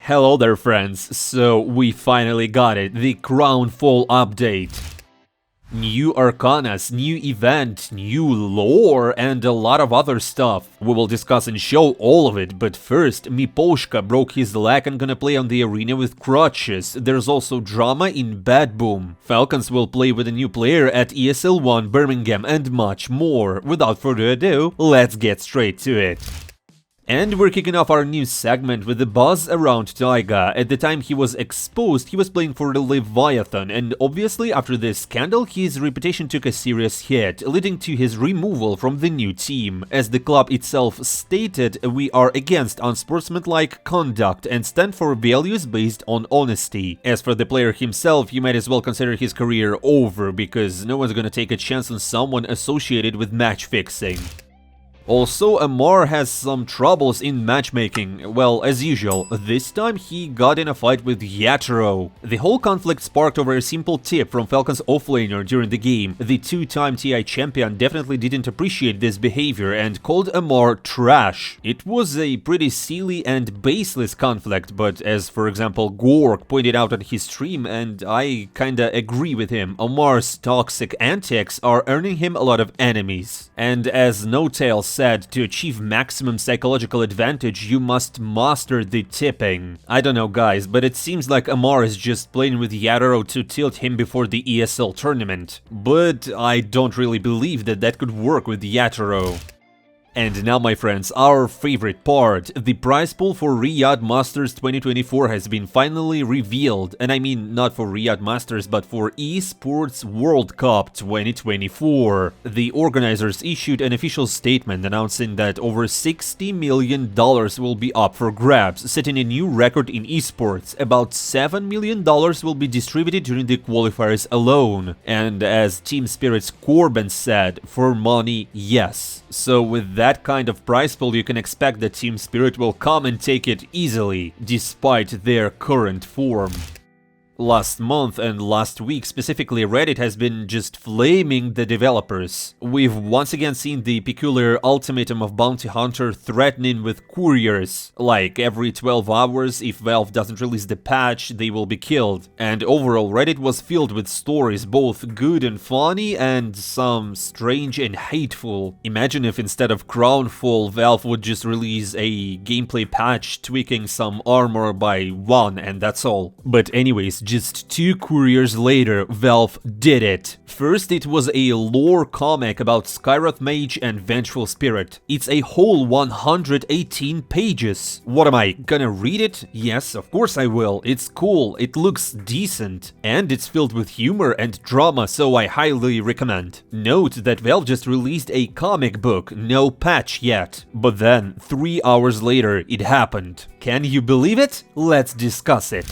Hello there friends, so we finally got it, the Crownfall update. New Arcanas, new event, new lore, and a lot of other stuff. We will discuss and show all of it, but first, Miposhka broke his leg and gonna play on the arena with crutches. There's also drama in Bad Boom. Falcons will play with a new player at ESL One Birmingham, and much more. Without further ado, let's get straight to it. And we're kicking off our new segment with the buzz around Taiga. At the time he was exposed, he was playing for the Leviathan, and obviously after this scandal his reputation took a serious hit, leading to his removal from the new team. As the club itself stated, we are against unsportsmanlike conduct and stand for values based on honesty. As for the player himself, you might as well consider his career over, because no one's gonna take a chance on someone associated with match fixing. Also, Ammar has some troubles in matchmaking. Well, as usual, this time he got in a fight with Yatoro. The whole conflict sparked over a simple tip from Falcons offlaner during the game. The two-time TI champion definitely didn't appreciate this behavior and called Ammar trash. It was a pretty silly and baseless conflict, but as for example Gork pointed out on his stream, and I kinda agree with him, Ammar's toxic antics are earning him a lot of enemies. And as No Tail said, to achieve maximum psychological advantage, you must master the tipping. I don't know guys, but it seems like Ammar is just playing with Yatoro to tilt him before the ESL tournament. But I don't really believe that that could work with Yatoro. And now, my friends, our favorite part. The prize pool for Riyadh Masters 2024 has been finally revealed, and I mean not for Riyadh Masters but for Esports World Cup 2024. The organizers issued an official statement announcing that over $60 million will be up for grabs, setting a new record in esports. About $7 million will be distributed during the qualifiers alone. And as Team Spirit's Corbin said, for money, yes. So with that kind of prize pool, you can expect that Team Spirit will come and take it easily, despite their current form. Last month and last week specifically, Reddit has been just flaming the developers. We've once again seen the peculiar ultimatum of Bounty Hunter threatening with couriers. Like every 12 hours, if Valve doesn't release the patch, they will be killed. And overall, Reddit was filled with stories, both good and funny, and some strange and hateful. Imagine if instead of Crownfall, Valve would just release a gameplay patch tweaking some armor by 1 and that's all. But anyways, just 2 couriers later, Valve did it. First, it was a lore comic about Skywrath Mage and Vengeful Spirit. It's a whole 118 pages. What am I, gonna read it? Yes, of course I will. It's cool, it looks decent, and it's filled with humor and drama, so I highly recommend. Note that Valve just released a comic book, no patch yet. But then, 3 hours later, it happened. Can you believe it? Let's discuss it.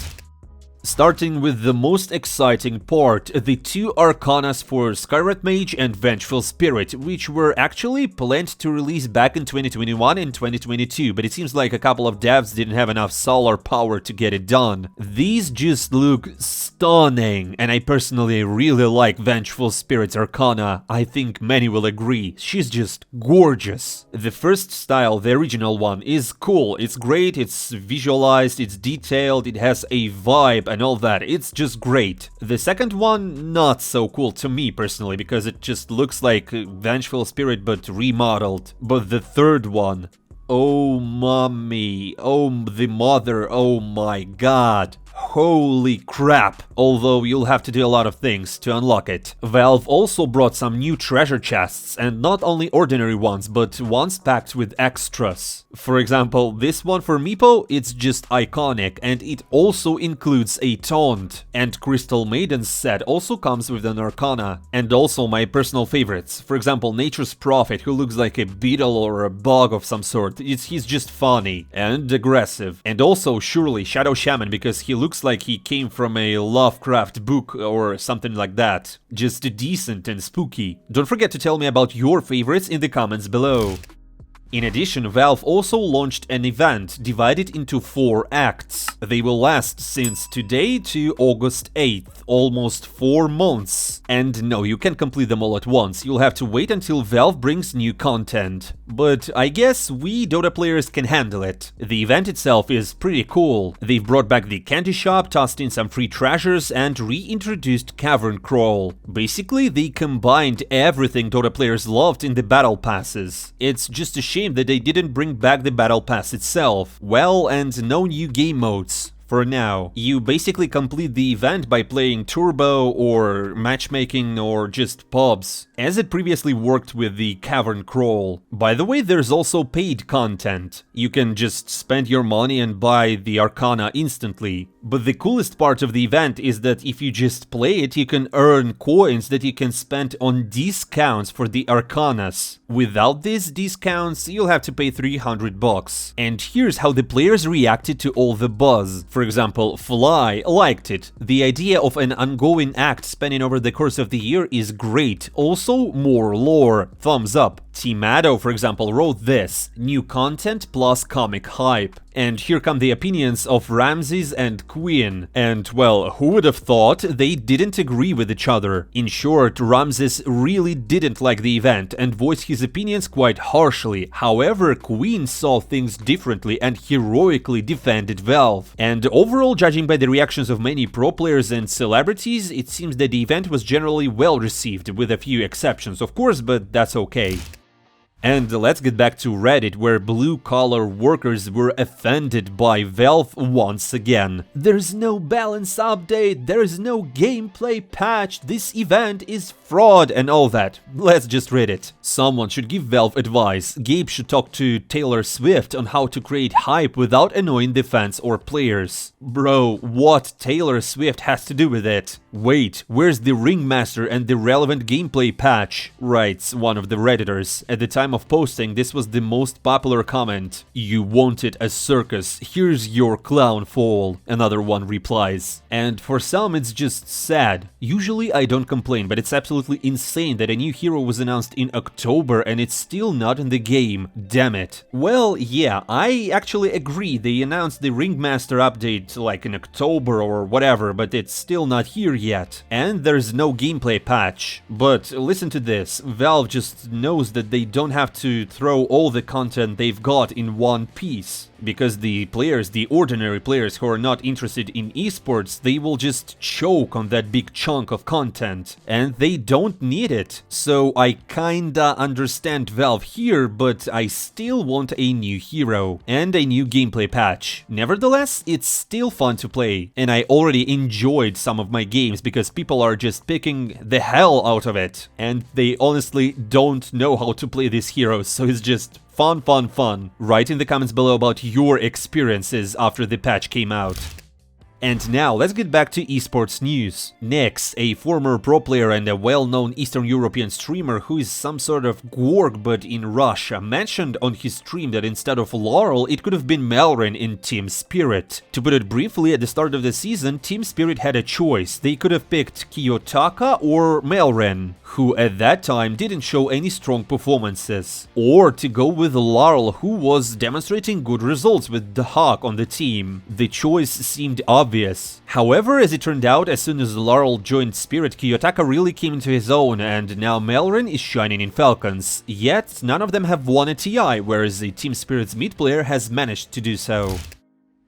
Starting with the most exciting part, the 2 Arcanas for Skywrath Mage and Vengeful Spirit, which were actually planned to release back in 2021 and 2022, but it seems like a couple of devs didn't have enough solar power to get it done. These just look stunning, and I personally really like Vengeful Spirit's Arcana. I think many will agree, she's just gorgeous. The first style, the original one, is cool, it's great, it's visualized, it's detailed, it has a vibe and all that, it's just great. The second one, not so cool to me personally, because it just looks like Vengeful Spirit but remodeled. But the third one, oh mommy, oh the mother, oh my god. Holy crap! Although you'll have to do a lot of things to unlock it. Valve also brought some new treasure chests, and not only ordinary ones, but ones packed with extras. For example, this one for Mipo, it's just iconic, and it also includes a taunt. And Crystal Maiden's set also comes with an Arcana, and also my personal favorites. For example, Nature's Prophet, who looks like a beetle or a bug of some sort. He's just funny and aggressive. And also, surely, Shadow Shaman, because he looks like he came from a Lovecraft book or something like that. Just decent and spooky. Don't forget to tell me about your favorites in the comments below. In addition, Valve also launched an event divided into 4 acts. They will last since today to August 8th, almost 4 months. And no, you can't complete them all at once, you'll have to wait until Valve brings new content. But I guess we Dota players can handle it. The event itself is pretty cool. They've brought back the candy shop, tossed in some free treasures, and reintroduced Cavern Crawl. Basically, they combined everything Dota players loved in the battle passes. It's just a shame that they didn't bring back the battle pass itself. Well, and no new game modes. For now, you basically complete the event by playing turbo or matchmaking or just pubs, as it previously worked with the Cavern Crawl. By the way, there's also paid content. You can just spend your money and buy the Arcana instantly. But the coolest part of the event is that if you just play it, you can earn coins that you can spend on discounts for the Arcanas. Without these discounts, you'll have to pay $300. And here's how the players reacted to all the buzz. For example, Fly liked it. The idea of an ongoing act spanning over the course of the year is great. Also, more lore. Thumbs up. Timado, for example, wrote this: new content plus comic hype. And here come the opinions of Ramzes and Quinn. And well, who would have thought they didn't agree with each other? In short, Ramzes really didn't like the event and voiced his opinions quite harshly. However, Quinn saw things differently and heroically defended Valve. And overall, judging by the reactions of many pro players and celebrities, it seems that the event was generally well received, with a few exceptions, of course, but that's okay. And let's get back to Reddit, where blue-collar workers were offended by Valve once again. There's no balance update, there's no gameplay patch, this event is fraud and all that. Let's just read it. Someone should give Valve advice. Gabe should talk to Taylor Swift on how to create hype without annoying the fans or players. Bro, what Taylor Swift has to do with it? Wait, where's the Ringmaster and the relevant gameplay patch? Writes one of the Redditors. At the time of posting, this was the most popular comment. You wanted a circus, here's your Crownfall, another one replies. And for some it's just sad. Usually I don't complain, but it's absolutely insane that a new hero was announced in October and it's still not in the game. Damn it. Well, yeah, I actually agree, they announced the Ringmaster update like in October or whatever, but it's still not here yet. And there's no gameplay patch. But listen to this, Valve just knows that they don't have to throw all the content they've got in one piece. Because the players, the ordinary players who are not interested in esports, they will just choke on that big chunk of content. And they don't need it. So I kinda understand Valve here, but I still want a new hero and a new gameplay patch. Nevertheless, it's still fun to play. And I already enjoyed some of my games because people are just picking the hell out of it. And they honestly don't know how to play these heroes, so it's just fun, fun, fun. Write in the comments below about your experiences after the patch came out. And now, let's get back to esports news. Next, a former pro player and a well-known Eastern European streamer who is some sort of Gworg but in Russia mentioned on his stream that instead of Laurel, it could have been Malrine in Team Spirit. To put it briefly, at the start of the season, Team Spirit had a choice. They could have picked KiyoTaka or Malrine, who at that time didn't show any strong performances. Or to go with Laurel, who was demonstrating good results with the Hawk on the team. The choice seemed obvious. However, as it turned out, as soon as Laurel joined Spirit, KiyoTaka really came into his own, and now Malrine is shining in Falcons. Yet, none of them have won a TI, whereas the Team Spirit's mid player has managed to do so.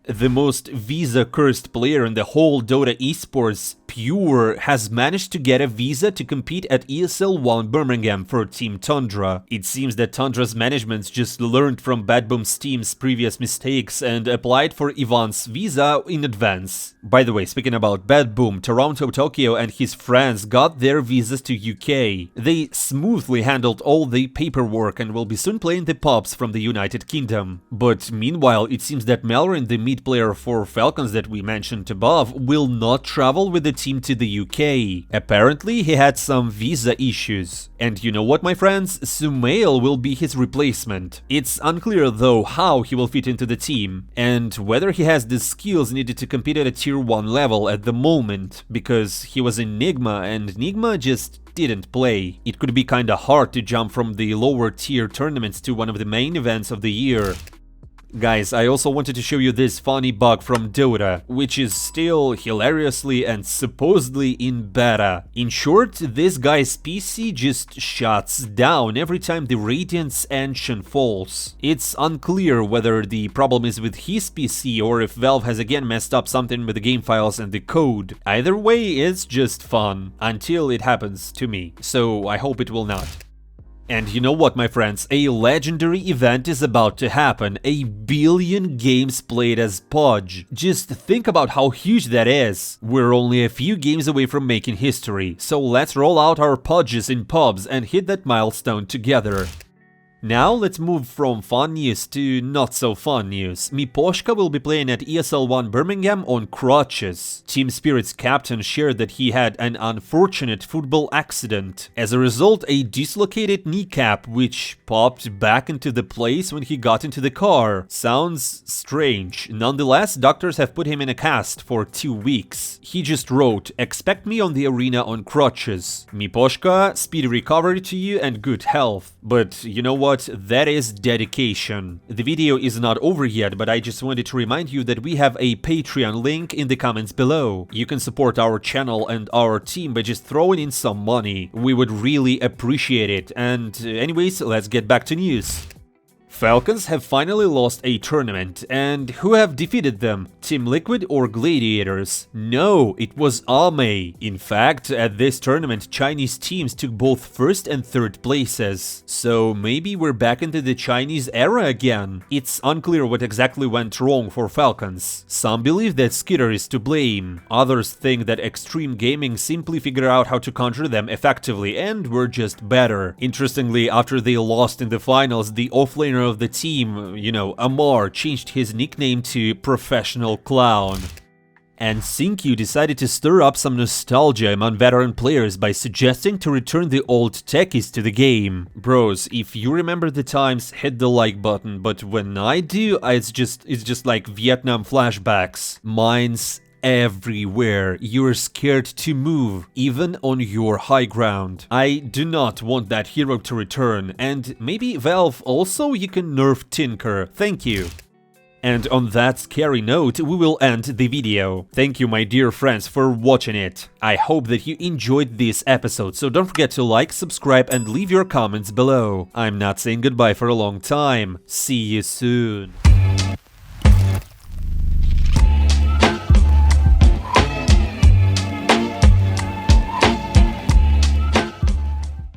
The most visa-cursed player in the whole Dota esports, Pure, has managed to get a visa to compete at ESL One Birmingham for Team Tundra. It seems that Tundra's management just learned from Bad Boom's team's previous mistakes and applied for Ivan's visa in advance. By the way, speaking about Bad Boom, Toronto Tokyo and his friends got their visas to UK. They smoothly handled all the paperwork and will be soon playing the pubs from the United Kingdom. But meanwhile, it seems that Malrine, the mid player for Falcons that we mentioned above, will not travel with the team to the UK. Apparently, he had some visa issues. And you know what, my friends? Sumail will be his replacement. It's unclear though how he will fit into the team, and whether he has the skills needed to compete at a tier 1 level at the moment, because he was in Nigma and Nigma just didn't play. It could be kinda hard to jump from the lower tier tournaments to one of the main events of the year. Guys, I also wanted to show you this funny bug from Dota, which is still hilariously and supposedly in beta. In short, this guy's PC just shuts down every time the Radiant's Ancient falls. It's unclear whether the problem is with his PC or if Valve has again messed up something with the game files and the code. Either way, it's just fun, until it happens to me, so I hope it will not. And you know what, my friends, a legendary event is about to happen, 1 billion games played as Pudge. Just think about how huge that is. We're only a few games away from making history, so let's roll out our Pudges in pubs and hit that milestone together. Now let's move from fun news to not so fun news. Miposhka will be playing at ESL One Birmingham on crutches. Team Spirit's captain shared that he had an unfortunate football accident. As a result, a dislocated kneecap, which popped back into the place when he got into the car. Sounds strange. Nonetheless, doctors have put him in a cast for 2 weeks. He just wrote, "Expect me on the arena on crutches. Miposhka, speedy recovery to you and good health." But you know what? That is dedication. The video is not over yet, but I just wanted to remind you that we have a Patreon link in the comments below. You can support our channel and our team by just throwing in some money. We would really appreciate it. And anyways, let's get back to news. Falcons have finally lost a tournament, and who have defeated them? Team Liquid or Gladiators? No, it was Ammar. In fact, at this tournament, Chinese teams took both first and third places. So maybe we're back into the Chinese era again. It's unclear what exactly went wrong for Falcons. Some believe that Skitter is to blame. Others think that Extreme Gaming simply figured out how to counter them effectively and were just better. Interestingly, after they lost in the finals, the offlaner of the team, Ammar, changed his nickname to Professional Clown. And XinQ decided to stir up some nostalgia among veteran players by suggesting to return the old Techies to the game. Bros, if you remember the times, hit the like button, but when I do, it's just like Vietnam flashbacks. Mine's everywhere. You're scared to move, even on your high ground. I do not want that hero to return, and maybe Valve also you can nerf Tinker. Thank you. And on that scary note, we will end the video. Thank you, my dear friends, for watching it. I hope that you enjoyed this episode, so don't forget to like, subscribe, and leave your comments below. I'm not saying goodbye for a long time. See you soon.